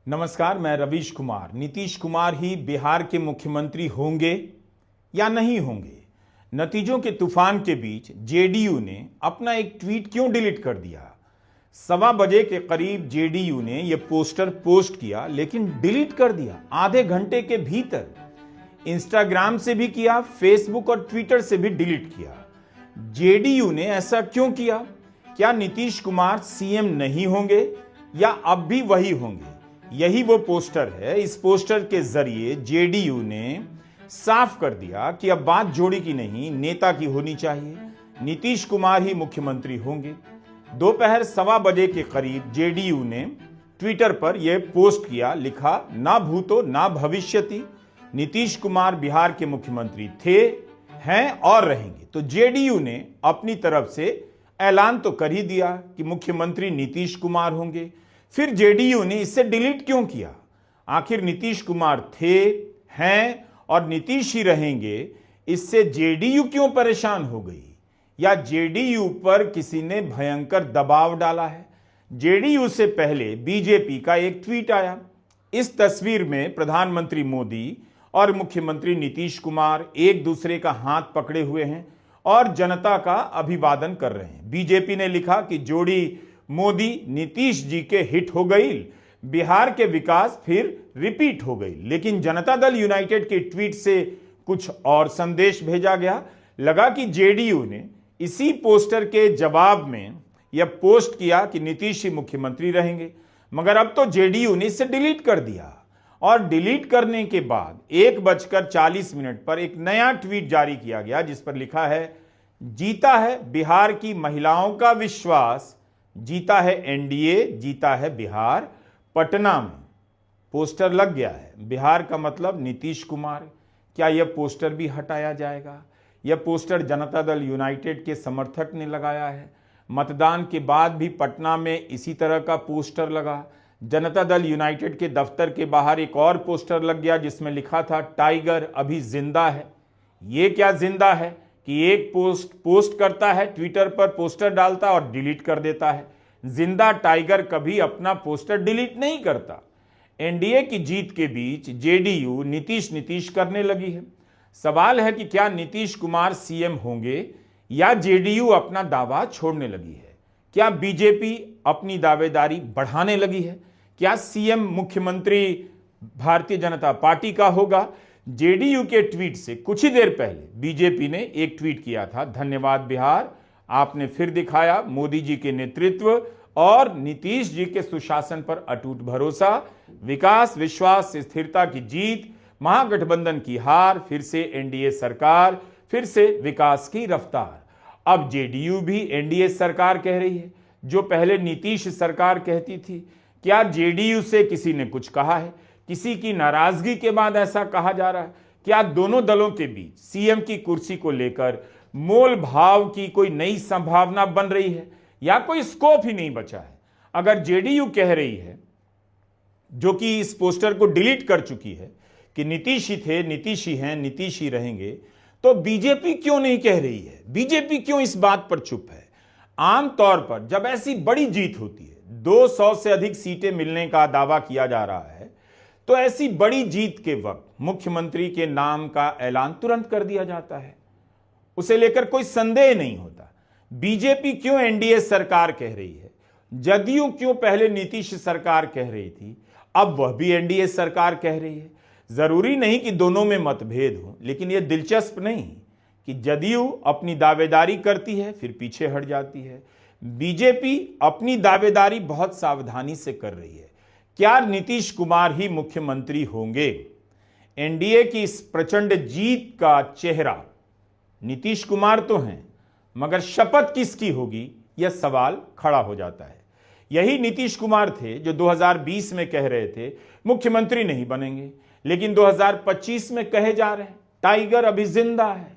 नमस्कार, मैं रवीश कुमार। नीतीश कुमार ही बिहार के मुख्यमंत्री होंगे या नहीं होंगे? नतीजों के तूफान के बीच जेडीयू ने अपना एक ट्वीट क्यों डिलीट कर दिया? 1:15 के करीब जेडीयू ने यह पोस्टर पोस्ट किया, लेकिन डिलीट कर दिया आधे घंटे के भीतर। इंस्टाग्राम से भी किया, फेसबुक और ट्विटर से भी डिलीट किया। जेडीयू ने ऐसा क्यों किया? क्या नीतीश कुमार सीएम नहीं होंगे या अब भी वही होंगे? यही वो पोस्टर है। इस पोस्टर के जरिए जेडीयू ने साफ कर दिया कि अब बात जोड़ी की नहीं, नेता की होनी चाहिए। नीतीश कुमार ही मुख्यमंत्री होंगे। दोपहर 1:15 के करीब जेडीयू ने ट्विटर पर यह पोस्ट किया, लिखा, ना भूतो ना भविष्यति, नीतीश कुमार बिहार के मुख्यमंत्री थे, हैं और रहेंगे। तो जेडीयू ने अपनी तरफ से ऐलान तो कर ही दिया कि मुख्यमंत्री नीतीश कुमार होंगे। फिर जेडीयू ने इसे डिलीट क्यों किया? आखिर नीतीश कुमार थे, हैं और नीतीश ही रहेंगे, इससे जेडीयू क्यों परेशान हो गई? या जेडीयू पर किसी ने भयंकर दबाव डाला है? जेडीयू से पहले बीजेपी का एक ट्वीट आया। इस तस्वीर में प्रधानमंत्री मोदी और मुख्यमंत्री नीतीश कुमार एक दूसरे का हाथ पकड़े हुए हैं और जनता का अभिवादन कर रहे हैं। बीजेपी ने लिखा कि जोड़ी मोदी नीतीश जी के हिट हो गई, बिहार के विकास फिर रिपीट हो गई। लेकिन जनता दल यूनाइटेड के ट्वीट से कुछ और संदेश भेजा गया। लगा कि जेडीयू ने इसी पोस्टर के जवाब में यह पोस्ट किया कि नीतीश ही मुख्यमंत्री रहेंगे, मगर अब तो जेडीयू ने इसे डिलीट कर दिया। और डिलीट करने के बाद 1:40 पर एक नया ट्वीट जारी किया गया, जिस पर लिखा है, जीता है बिहार की महिलाओं का विश्वास, जीता है एनडीए, जीता है बिहार। पटना में पोस्टर लग गया है। बिहार का मतलब नीतीश कुमार। क्या यह पोस्टर भी हटाया जाएगा? यह पोस्टर जनता दल यूनाइटेड के समर्थक ने लगाया है। मतदान के बाद भी पटना में इसी तरह का पोस्टर लगा। जनता दल यूनाइटेड के दफ्तर के बाहर एक और पोस्टर लग गया, जिसमें लिखा था, टाइगर अभी जिंदा है। ये क्या जिंदा है कि एक पोस्ट करता है, ट्विटर पर पोस्टर डालता और डिलीट कर देता है। जिंदा टाइगर कभी अपना पोस्टर डिलीट नहीं करता। एनडीए की जीत के बीच जेडीयू नीतीश करने लगी है। सवाल है कि क्या नीतीश कुमार सीएम होंगे या जेडीयू अपना दावा छोड़ने लगी है? क्या बीजेपी अपनी दावेदारी बढ़ाने लगी है? क्या सीएम मुख्यमंत्री भारतीय जनता पार्टी का होगा? जेडीयू के ट्वीट से कुछ ही देर पहले बीजेपी ने एक ट्वीट किया था, धन्यवाद बिहार, आपने फिर दिखाया मोदी जी के नेतृत्व और नीतीश जी के सुशासन पर अटूट भरोसा, विकास, विश्वास, स्थिरता की जीत, महागठबंधन की हार, फिर से एनडीए सरकार, फिर से विकास की रफ्तार। अब जेडीयू भी एनडीए सरकार कह रही है, जो पहले नीतीश सरकार कहती थी। क्या जेडीयू से किसी ने कुछ कहा है? किसी की नाराजगी के बाद ऐसा कहा जा रहा है? क्या दोनों दलों के बीच सीएम की कुर्सी को लेकर मोल भाव की कोई नई संभावना बन रही है या कोई स्कोप ही नहीं बचा है? अगर जेडीयू कह रही है, जो कि इस पोस्टर को डिलीट कर चुकी है, कि नीतीश ही थे, नीतीश ही हैं, नीतीश ही रहेंगे, तो बीजेपी क्यों नहीं कह रही है? बीजेपी क्यों इस बात पर चुप है? आमतौर पर जब ऐसी बड़ी जीत होती है, 200 से अधिक सीटें मिलने का दावा किया जा रहा है, तो ऐसी बड़ी जीत के वक्त मुख्यमंत्री के नाम का ऐलान तुरंत कर दिया जाता है। उसे लेकर कोई संदेह नहीं होता। बीजेपी क्यों एनडीए सरकार कह रही है? जदयू क्यों पहले नीतीश सरकार कह रही थी, अब वह भी एनडीए सरकार कह रही है? जरूरी नहीं कि दोनों में मतभेद हो, लेकिन यह दिलचस्प नहीं कि जदयू अपनी दावेदारी करती है फिर पीछे हट जाती है। बीजेपी अपनी दावेदारी बहुत सावधानी से कर रही है। क्या नीतीश कुमार ही मुख्यमंत्री होंगे? एनडीए की इस प्रचंड जीत का चेहरा नीतीश कुमार तो हैं, मगर शपथ किसकी होगी, यह सवाल खड़ा हो जाता है। यही नीतीश कुमार थे जो 2020 में कह रहे थे मुख्यमंत्री नहीं बनेंगे, लेकिन 2025 में कहे जा रहे हैं टाइगर अभी जिंदा है,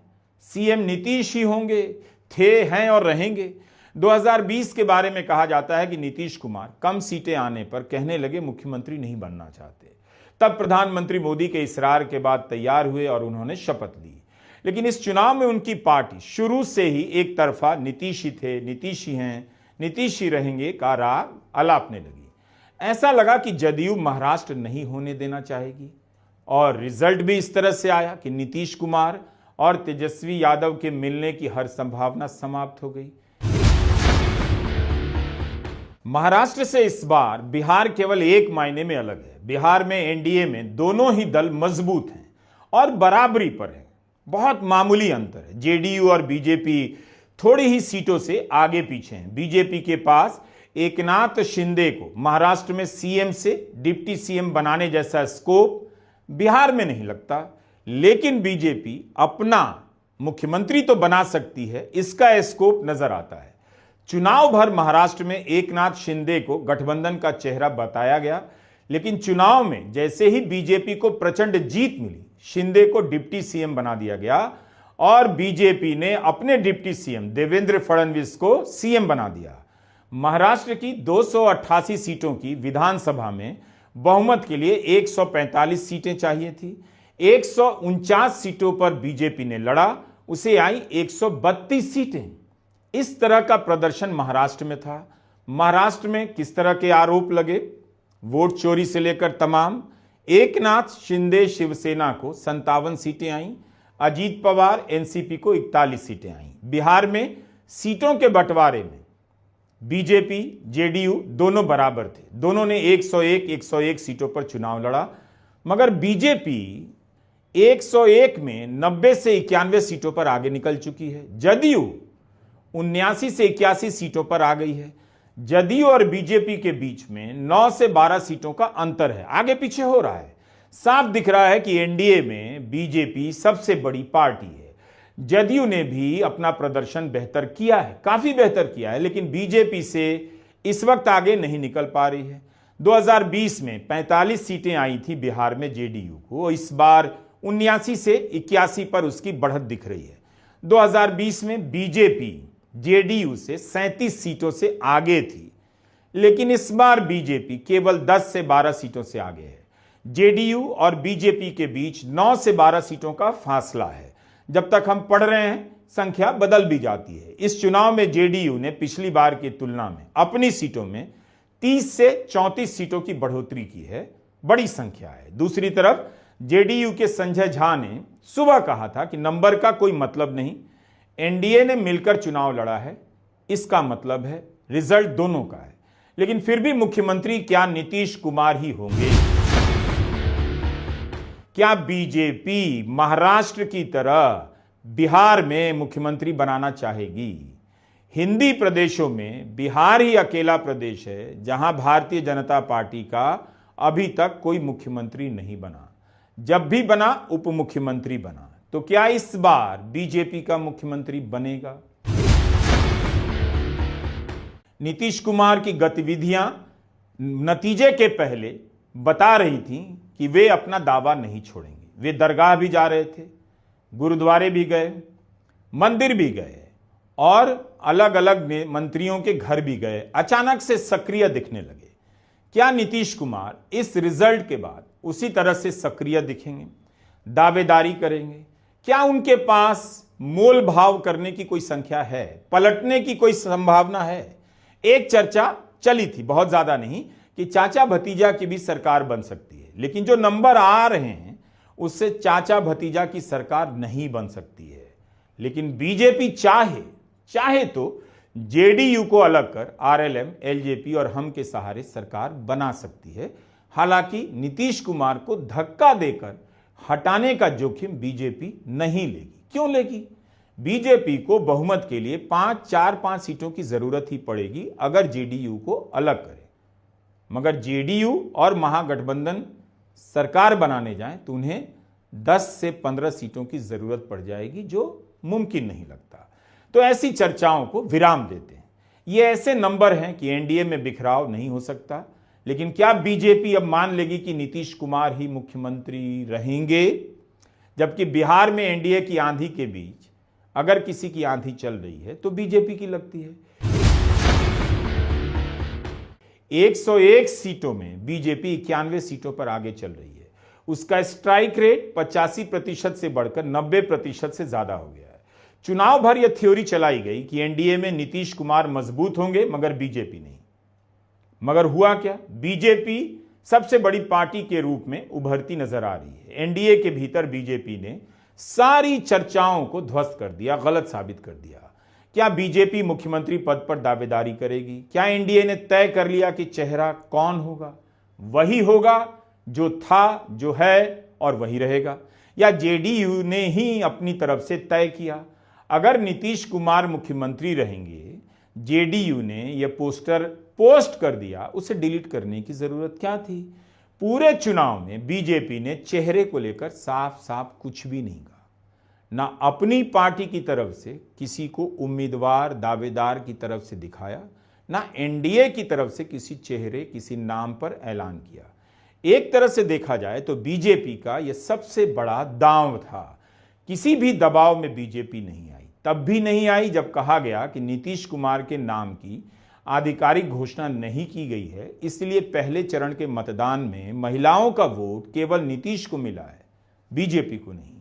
सीएम नीतीश ही होंगे, थे, हैं और रहेंगे। 2020 के बारे में कहा जाता है कि नीतीश कुमार कम सीटें आने पर कहने लगे मुख्यमंत्री नहीं बनना चाहते। तब प्रधानमंत्री मोदी के इसरार के बाद तैयार हुए और उन्होंने शपथ ली। लेकिन इस चुनाव में उनकी पार्टी शुरू से ही एक तरफा नीतीश ही थे, नीतीश ही हैं, नीतीश ही रहेंगे का राग अलापने लगी। ऐसा लगा कि जदयू महाराष्ट्र नहीं होने देना चाहेगी और रिजल्ट भी इस तरह से आया कि नीतीश कुमार और तेजस्वी यादव के मिलने की हर संभावना समाप्त हो गई। महाराष्ट्र से इस बार बिहार केवल एक मायने में अलग है। बिहार में एनडीए में दोनों ही दल मजबूत हैं और बराबरी पर हैं। बहुत मामूली अंतर है। जेडीयू और बीजेपी थोड़ी ही सीटों से आगे पीछे हैं। बीजेपी के पास एकनाथ शिंदे को महाराष्ट्र में सीएम से डिप्टी सीएम बनाने जैसा स्कोप बिहार में नहीं लगता, लेकिन बीजेपी अपना मुख्यमंत्री तो बना सकती है, इसका स्कोप नजर आता है। चुनाव भर महाराष्ट्र में एकनाथ शिंदे को गठबंधन का चेहरा बताया गया, लेकिन चुनाव में जैसे ही बीजेपी को प्रचंड जीत मिली, शिंदे को डिप्टी सीएम बना दिया गया और बीजेपी ने अपने डिप्टी सीएम देवेंद्र फडणवीस को सीएम बना दिया। महाराष्ट्र की 288 सीटों की विधानसभा में बहुमत के लिए 145 सीटें चाहिए थी। 149 सीटों पर बीजेपी ने लड़ा, उसे आई 132 सीटें। इस तरह का प्रदर्शन महाराष्ट्र में था। महाराष्ट्र में किस तरह के आरोप लगे? वोट चोरी से लेकर तमाम। एकनाथ शिंदे शिवसेना को 57 सीटें आईं, अजीत पवार एनसीपी को 41 सीटें आईं। बिहार में सीटों के बंटवारे में बीजेपी जेडीयू दोनों बराबर थे। दोनों ने 101 सीटों पर चुनाव लड़ा, मगर बीजेपी 101 में 90 से 91 सीटों पर आगे निकल चुकी है। जदयू 79 से 81 सीटों पर आ गई है। जदयू और बीजेपी के बीच में 9 से 12 सीटों का अंतर है, आगे पीछे हो रहा है। साफ दिख रहा है कि एनडीए में बीजेपी सबसे बड़ी पार्टी है। जदयू ने भी अपना प्रदर्शन बेहतर किया है, काफी बेहतर किया है, लेकिन बीजेपी से इस वक्त आगे नहीं निकल पा रही है। 2020 में 45 सीटें आई थी बिहार में जेडीयू को, इस बार 79 से 81 पर उसकी बढ़त दिख रही है। 2020 में बीजेपी जेडीयू से 37 सीटों से आगे थी, लेकिन इस बार बीजेपी केवल 10 से 12 सीटों से आगे है। जेडीयू और बीजेपी के बीच 9 से 12 सीटों का फासला है। जब तक हम पढ़ रहे हैं संख्या बदल भी जाती है। इस चुनाव में जेडीयू ने पिछली बार की तुलना में अपनी सीटों में 30 से 34 सीटों की बढ़ोतरी की है, बड़ी संख्या है। दूसरी तरफ जेडीयू के संजय झा ने सुबह कहा था कि नंबर का कोई मतलब नहीं, एनडीए ने मिलकर चुनाव लड़ा है, इसका मतलब है रिजल्ट दोनों का है। लेकिन फिर भी मुख्यमंत्री क्या नीतीश कुमार ही होंगे? क्या बीजेपी महाराष्ट्र की तरह बिहार में मुख्यमंत्री बनाना चाहेगी? हिंदी प्रदेशों में बिहार ही अकेला प्रदेश है जहां भारतीय जनता पार्टी का अभी तक कोई मुख्यमंत्री नहीं बना। जब भी बना उप मुख्यमंत्री बना। तो क्या इस बार बीजेपी का मुख्यमंत्री बनेगा? नीतीश कुमार की गतिविधियां नतीजे के पहले बता रही थीं कि वे अपना दावा नहीं छोड़ेंगे। वे दरगाह भी जा रहे थे, गुरुद्वारे भी गए, मंदिर भी गए और अलग अलग मंत्रियों के घर भी गए। अचानक से सक्रिय दिखने लगे। क्या नीतीश कुमार इस रिजल्ट के बाद उसी तरह से सक्रिय दिखेंगे, दावेदारी करेंगे? क्या उनके पास मोल भाव करने की कोई संख्या है, पलटने की कोई संभावना है? एक चर्चा चली थी, बहुत ज्यादा नहीं, कि चाचा भतीजा की भी सरकार बन सकती है, लेकिन जो नंबर आ रहे हैं उससे चाचा भतीजा की सरकार नहीं बन सकती है। लेकिन बीजेपी चाहे तो जेडीयू को अलग कर आरएलएम, एलजेपी और हम के सहारे सरकार बना सकती है। हालांकि नीतीश कुमार को धक्का देकर हटाने का जोखिम बीजेपी नहीं लेगी। क्यों लेगी? बीजेपी को बहुमत के लिए 4-5 सीटों की जरूरत ही पड़ेगी अगर जेडीयू को अलग करे। मगर जेडीयू और महागठबंधन सरकार बनाने जाएं तो उन्हें 10 से 15 सीटों की जरूरत पड़ जाएगी, जो मुमकिन नहीं लगता। तो ऐसी चर्चाओं को विराम देते हैं। ये ऐसे नंबर हैं कि एनडीए में बिखराव नहीं हो सकता। लेकिन क्या बीजेपी अब मान लेगी कि नीतीश कुमार ही मुख्यमंत्री रहेंगे? जबकि बिहार में एनडीए की आंधी के बीच अगर किसी की आंधी चल रही है तो बीजेपी की लगती है। 101 सीटों में बीजेपी 91 सीटों पर आगे चल रही है। उसका स्ट्राइक रेट 85% से बढ़कर 90% से ज्यादा हो गया है। चुनाव भर यह थ्योरी चलाई गई कि एनडीए में नीतीश कुमार मजबूत होंगे मगर बीजेपी नहीं। मगर हुआ क्या? बीजेपी सबसे बड़ी पार्टी के रूप में उभरती नजर आ रही है। एनडीए के भीतर बीजेपी ने सारी चर्चाओं को ध्वस्त कर दिया, गलत साबित कर दिया। क्या बीजेपी मुख्यमंत्री पद पर दावेदारी करेगी? क्या एनडीए ने तय कर लिया कि चेहरा कौन होगा? वही होगा जो था, जो है और वही रहेगा, या जेडीयू ने ही अपनी तरफ से तय किया? अगर नीतीश कुमार मुख्यमंत्री रहेंगे, जेडीयू ने यह पोस्टर पोस्ट कर दिया, उसे डिलीट करने की जरूरत क्या थी? पूरे चुनाव में बीजेपी ने चेहरे को लेकर साफ साफ कुछ भी नहीं कहा। ना अपनी पार्टी की तरफ से किसी को उम्मीदवार, दावेदार की तरफ से दिखाया, ना एनडीए की तरफ से किसी चेहरे, किसी नाम पर ऐलान किया। एक तरह से देखा जाए तो बीजेपी का यह सबसे बड़ा दांव था। किसी भी दबाव में बीजेपी नहीं आई, तब भी नहीं आई जब कहा गया कि नीतीश कुमार के नाम की आधिकारिक घोषणा नहीं की गई है, इसलिए पहले चरण के मतदान में महिलाओं का वोट केवल नीतीश को मिला है, बीजेपी को नहीं।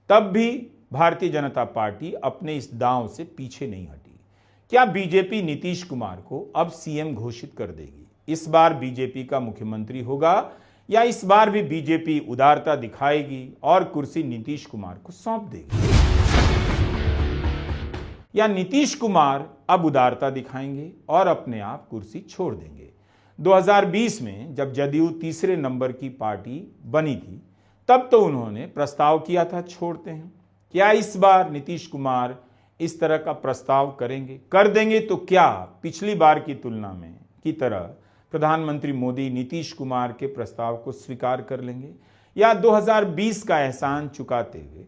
तब भी भारतीय जनता पार्टी अपने इस दांव से पीछे नहीं हटी। क्या बीजेपी नीतीश कुमार को अब सीएम घोषित कर देगी? इस बार बीजेपी का मुख्यमंत्री होगा, या इस बार भी बीजेपी उदारता दिखाएगी और कुर्सी नीतीश कुमार को सौंप देगी? या नीतीश कुमार अब उदारता दिखाएंगे और अपने आप कुर्सी छोड़ देंगे? 2020 में जब जदयू तीसरे नंबर की पार्टी बनी थी, तब तो उन्होंने प्रस्ताव किया था छोड़ते हैं। क्या इस बार नीतीश कुमार इस तरह का प्रस्ताव करेंगे? कर देंगे तो क्या पिछली बार की तुलना में की तरह प्रधानमंत्री मोदी नीतीश कुमार के प्रस्ताव को स्वीकार कर लेंगे, या 2020 का एहसान चुकाते हुए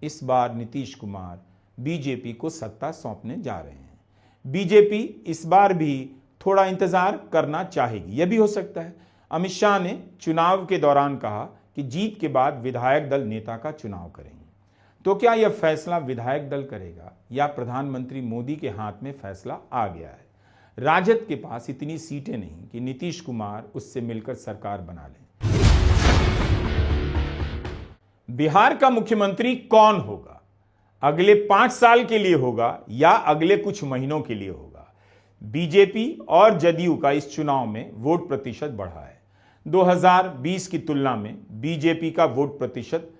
इस बार नीतीश कुमार बीजेपी को सत्ता सौंपने जा रहे हैं? बीजेपी इस बार भी थोड़ा इंतजार करना चाहेगी, यह भी हो सकता है। अमित शाह ने चुनाव के दौरान कहा कि जीत के बाद विधायक दल नेता का चुनाव करेंगे। तो क्या यह फैसला विधायक दल करेगा, या प्रधानमंत्री मोदी के हाथ में फैसला आ गया है? राजद के पास इतनी सीटें नहीं कि नीतीश कुमार उससे मिलकर सरकार बना लें। बिहार का मुख्यमंत्री कौन होगा? अगले 5 साल के लिए होगा या अगले कुछ महीनों के लिए होगा? बीजेपी और जदयू का इस चुनाव में वोट प्रतिशत बढ़ा है। 2020 की तुलना में बीजेपी का वोट प्रतिशत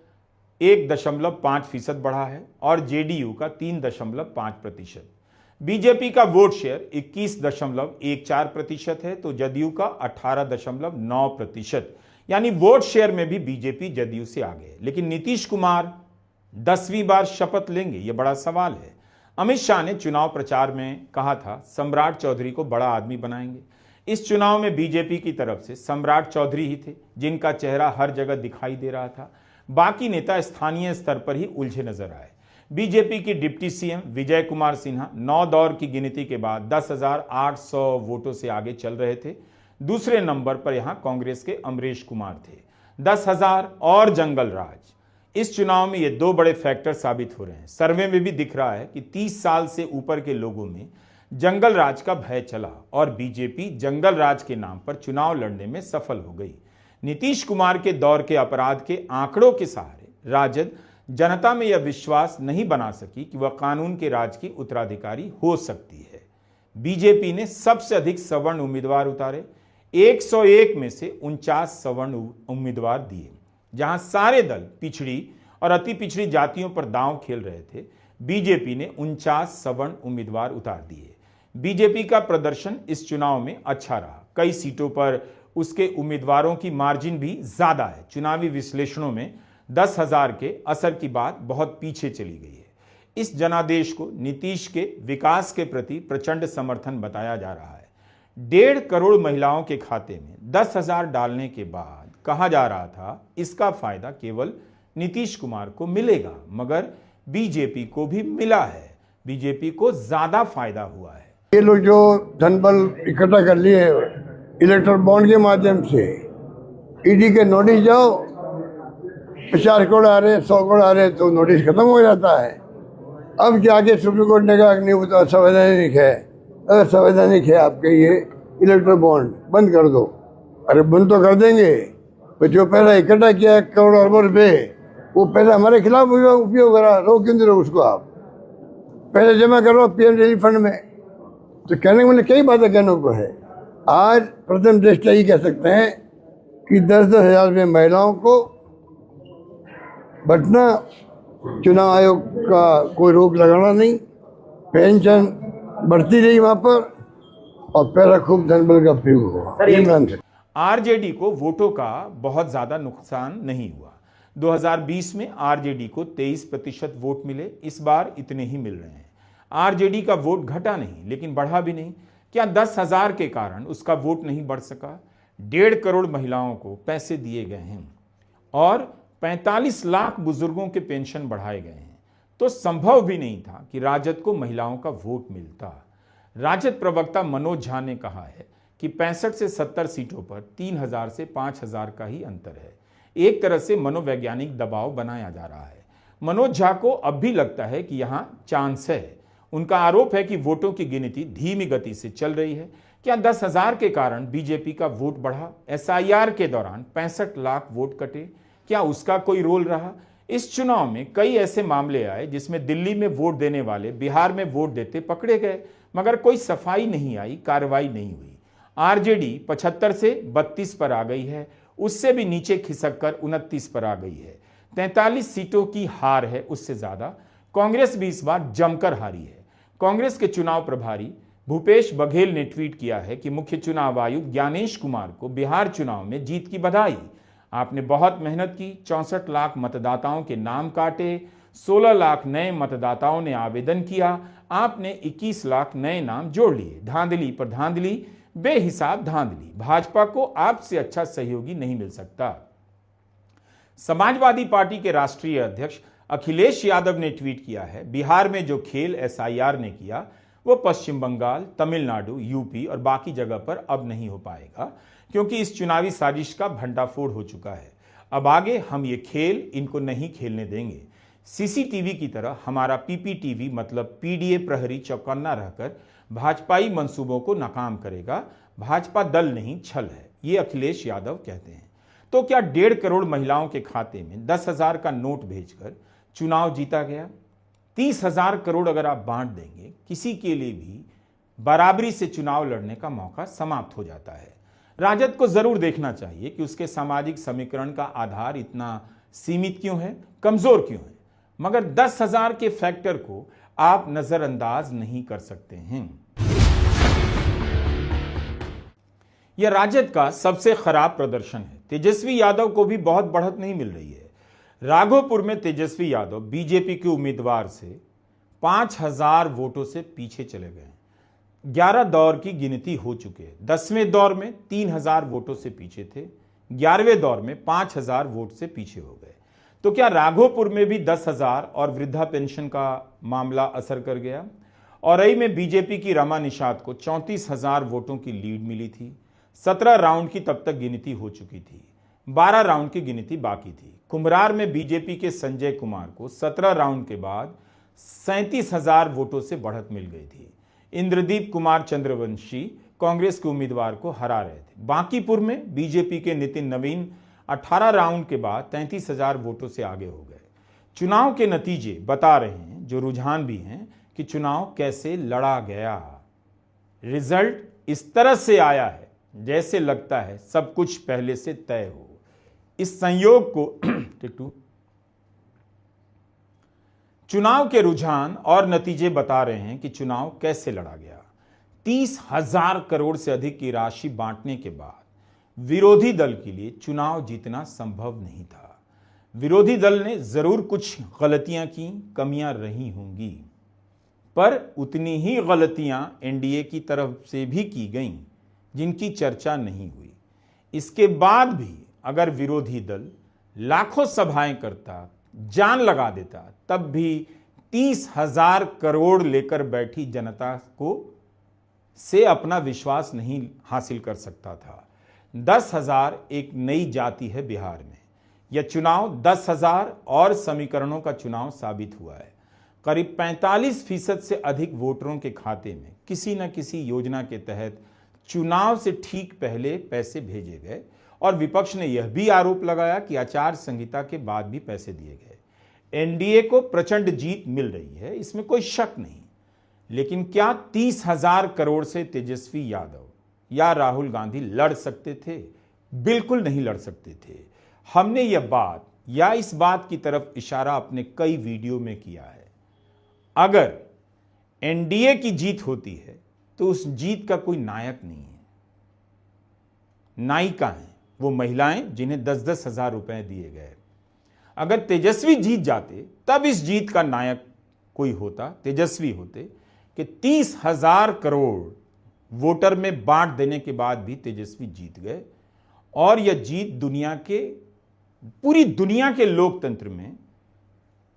1.5% बढ़ा है और जेडीयू का 3.5%। बीजेपी का वोट शेयर 21.14% है तो जदयू का 18.9%, यानी वोट शेयर में भी बीजेपी जदयू से आगे। लेकिन नीतीश कुमार 10वीं बार शपथ लेंगे, यह बड़ा सवाल है। अमित शाह ने चुनाव प्रचार में कहा था सम्राट चौधरी को बड़ा आदमी बनाएंगे। इस चुनाव में बीजेपी की तरफ से सम्राट चौधरी ही थे जिनका चेहरा हर जगह दिखाई दे रहा था। बाकी नेता स्थानीय स्तर पर ही उलझे नजर आए। बीजेपी की डिप्टी सीएम विजय कुमार सिन्हा 9 दौर की गिनती के बाद 10,800 वोटों से आगे चल रहे थे। दूसरे नंबर पर यहां कांग्रेस के अमरीश कुमार थे। 10,000 और जंगल राज। इस चुनाव में ये 2 बड़े फैक्टर साबित हो रहे हैं। सर्वे में भी दिख रहा है कि 30 साल से ऊपर के लोगों में जंगल राज का भय चला और बीजेपी जंगल राज के नाम पर चुनाव लड़ने में सफल हो गई। नीतीश कुमार के दौर के अपराध के आंकड़ों के सहारे राजद जनता में यह विश्वास नहीं बना सकी कि वह कानून के राज की उत्तराधिकारी हो सकती है। बीजेपी ने सबसे अधिक सवर्ण उम्मीदवार उतारे। 101 में से 49 सवर्ण उम्मीदवार दिए। जहां सारे दल पिछड़ी और अति पिछड़ी जातियों पर दांव खेल रहे थे, बीजेपी ने 49 सवर्ण उम्मीदवार उतार दिए। बीजेपी का प्रदर्शन इस चुनाव में अच्छा रहा। कई सीटों पर उसके उम्मीदवारों की मार्जिन भी ज्यादा है। चुनावी विश्लेषणों में 10,000 के असर की बात बहुत पीछे चली गई है। इस जनादेश को नीतीश के विकास के प्रति प्रचंड समर्थन बताया जा रहा है। 1.5 करोड़ महिलाओं के खाते में 10,000 डालने के बाद कहा जा रहा था इसका फायदा केवल नीतीश कुमार को मिलेगा, मगर बीजेपी को भी मिला है। बीजेपी को ज्यादा फायदा हुआ है। ये लोग जो धनबल इकट्ठा कर लिए इलेक्ट्रल बॉन्ड के माध्यम से, ईडी के नोटिस जाओ, 50 करोड़ आ रहे, 100 करोड़ आ रहे तो नोटिस खत्म हो जाता है। अब जाके सुप्रीम कोर्ट ने कहा नहीं, वो तो असंवैधानिक है। अगर संवैधानिक है आपके ये इलेक्ट्रल बॉन्ड बंद कर दो। अरे बंद तो कर देंगे, पर जो पहला इकट्ठा किया करोड़ अरबों रुपये, वो पहले हमारे खिलाफ उपयोग करा, रोक क्यों नहीं रहो उसको? आप पहले जमा करो पीएम रिलीफ फंड में। तो कहने को मैंने कई बातें कहने को है, आज प्रथम दृष्टया ये कह सकते हैं कि 10,000 में महिलाओं को बटना, चुनाव आयोग का कोई रोक लगाना नहीं, पेंशन बढ़ती रही वहाँ पर और पैसा खूब धनबल का प्रयोग हुआ। इमरान से आरजेडी को वोटों का बहुत ज्यादा नुकसान नहीं हुआ। 2020 में आरजेडी को 23% वोट मिले, इस बार इतने ही मिल रहे हैं। आरजेडी का वोट घटा नहीं लेकिन बढ़ा भी नहीं। क्या 10,000 के कारण उसका वोट नहीं बढ़ सका? 1.5 करोड़ महिलाओं को पैसे दिए गए हैं और 45 लाख बुजुर्गों के पेंशन बढ़ाए गए हैं, तो संभव भी नहीं था कि राजद को महिलाओं का वोट मिलता। राजद प्रवक्ता मनोज झा ने कहा है कि 65 से 70 सीटों पर 3,000 से 5,000 का ही अंतर है। एक तरह से मनोवैज्ञानिक दबाव बनाया जा रहा है। मनोज झा को अब भी लगता है कि यहां चांस है। उनका आरोप है कि वोटों की गिनती धीमी गति से चल रही है। क्या 10,000 के कारण बीजेपी का वोट बढ़ा? एसआईआर के दौरान 65 लाख वोट कटे, क्या उसका कोई रोल रहा? इस चुनाव में कई ऐसे मामले आए जिसमें दिल्ली में वोट देने वाले बिहार में वोट देते पकड़े गए, मगर कोई सफाई नहीं आई, कार्रवाई नहीं हुई। आरजेडी 75 से 32 पर आ गई है, उससे भी नीचे खिसक कर 29 पर आ गई है। 43 सीटों की हार है, उससे ज्यादा कांग्रेस भी इस बार जमकर हारी है। कांग्रेस के चुनाव प्रभारी भूपेश बघेल ने ट्वीट किया है कि मुख्य चुनाव आयुक्त ज्ञानेश कुमार को बिहार चुनाव में जीत की बधाई। आपने बहुत मेहनत की, 64 लाख मतदाताओं के नाम काटे, 16 लाख नए मतदाताओं ने आवेदन किया, आपने 21 लाख नए नाम जोड़ लिए। धांधली पर धांधली, बेहिसाब धांधली। भाजपा को आपसे अच्छा सहयोगी नहीं मिल सकता। समाजवादी पार्टी के राष्ट्रीय अध्यक्ष अखिलेश यादव ने ट्वीट किया है, बिहार में जो खेल एसआईआर ने किया वो पश्चिम बंगाल, तमिलनाडु, यूपी और बाकी जगह पर अब नहीं हो पाएगा, क्योंकि इस चुनावी साजिश का भंडाफोड़ हो चुका है। अब आगे हम ये खेल इनको नहीं खेलने देंगे। सीसीटीवी की तरह हमारा पीपीटीवी मतलब पीडीए प्रहरी चौकन्ना रहकर भाजपाई मंसूबों को नाकाम करेगा। भाजपा दल नहीं, छल है, ये अखिलेश यादव कहते हैं। तो क्या 1.5 करोड़ महिलाओं के खाते में 10,000 का नोट भेजकर चुनाव जीता गया? 30,000 करोड़ अगर आप बांट देंगे, किसी के लिए भी बराबरी से चुनाव लड़ने का मौका समाप्त हो जाता है। राजद को जरूर देखना चाहिए कि उसके सामाजिक समीकरण का आधार इतना सीमित क्यों है, कमजोर क्यों है, मगर 10,000 के फैक्टर को आप नजरअंदाज नहीं कर सकते हैं। यह राजद का सबसे खराब प्रदर्शन है। तेजस्वी यादव को भी बहुत बढ़त नहीं मिल रही है। राघोपुर में तेजस्वी यादव बीजेपी के उम्मीदवार से 5,000 वोटों से पीछे चले गए। 11 दौर की गिनती हो चुके हैं। 10वें दौर में 3,000 वोटों से पीछे थे, 11वें दौर में 5,000 वोट से पीछे हो गए। तो क्या राघोपुर में भी 10,000 और वृद्धा पेंशन का मामला असर कर गया? औरई में बीजेपी की रमा निषाद को 34,000 वोटों की लीड मिली थी। 17 राउंड की तब तक गिनती हो चुकी थी, 12 राउंड की गिनती बाकी थी। कुम्हरार में बीजेपी के संजय कुमार को 17 राउंड के बाद 37,000 वोटों से बढ़त मिल गई थी। इंद्रदीप कुमार चंद्रवंशी कांग्रेस के उम्मीदवार को हरा रहे थे। बांकीपुर में बीजेपी के नितिन नवीन 18 राउंड के बाद 33,000 वोटों से आगे हो गए। चुनाव के नतीजे बता रहे हैं, जो रुझान भी हैं, कि चुनाव कैसे लड़ा गया। रिजल्ट इस तरह से आया है जैसे लगता है सब कुछ पहले से तय हो। इस संयोग को चुनाव के रुझान और नतीजे बता रहे हैं कि चुनाव कैसे लड़ा गया। 30,000 करोड़ से अधिक की राशि बांटने के बाद विरोधी दल के लिए चुनाव जीतना संभव नहीं था। विरोधी दल ने जरूर कुछ गलतियां की, कमियां रही होंगी, पर उतनी ही गलतियां एनडीए की तरफ से भी की गईं जिनकी चर्चा नहीं हुई। इसके बाद भी अगर विरोधी दल लाखों सभाएं करता, जान लगा देता, तब भी 30,000 करोड़ लेकर बैठी जनता को से अपना विश्वास नहीं हासिल कर सकता था। 10,000 एक नई जाति है बिहार में। यह चुनाव 10,000 और समीकरणों का चुनाव साबित हुआ है। करीब 45% से अधिक वोटरों के खाते में किसी न किसी योजना के तहत चुनाव से ठीक पहले पैसे भेजे गए और विपक्ष ने यह भी आरोप लगाया कि आचार संहिता के बाद भी पैसे दिए गए। एनडीए को प्रचंड जीत मिल रही है, इसमें कोई शक नहीं। लेकिन क्या 30,000 करोड़ से तेजस्वी यादव या राहुल गांधी लड़ सकते थे? बिल्कुल नहीं लड़ सकते थे। हमने यह बात या इस बात की तरफ इशारा अपने कई वीडियो में किया है। अगर एनडीए की जीत होती है तो उस जीत का कोई नायक नहीं है, नायिका हैं वो महिलाएं जिन्हें 10-10 हजार रुपए दिए गए। अगर तेजस्वी जीत जाते तब इस जीत का नायक कोई होता, तेजस्वी होते कि 30,000 करोड़ वोटर में बांट देने के बाद भी तेजस्वी जीत गए। और यह जीत पूरी दुनिया के लोकतंत्र में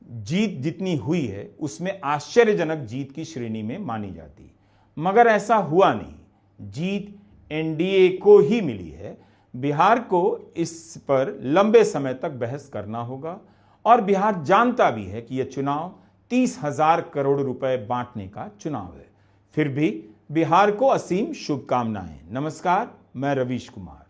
जीत जितनी हुई है उसमें आश्चर्यजनक जीत की श्रेणी में मानी जाती। मगर ऐसा हुआ नहीं, जीत एनडीए को ही मिली है। बिहार को इस पर लंबे समय तक बहस करना होगा और बिहार जानता भी है कि यह चुनाव 30,000 करोड़ रुपए बांटने का चुनाव है। फिर भी बिहार को असीम शुभकामनाएं। नमस्कार, मैं रवीश कुमार।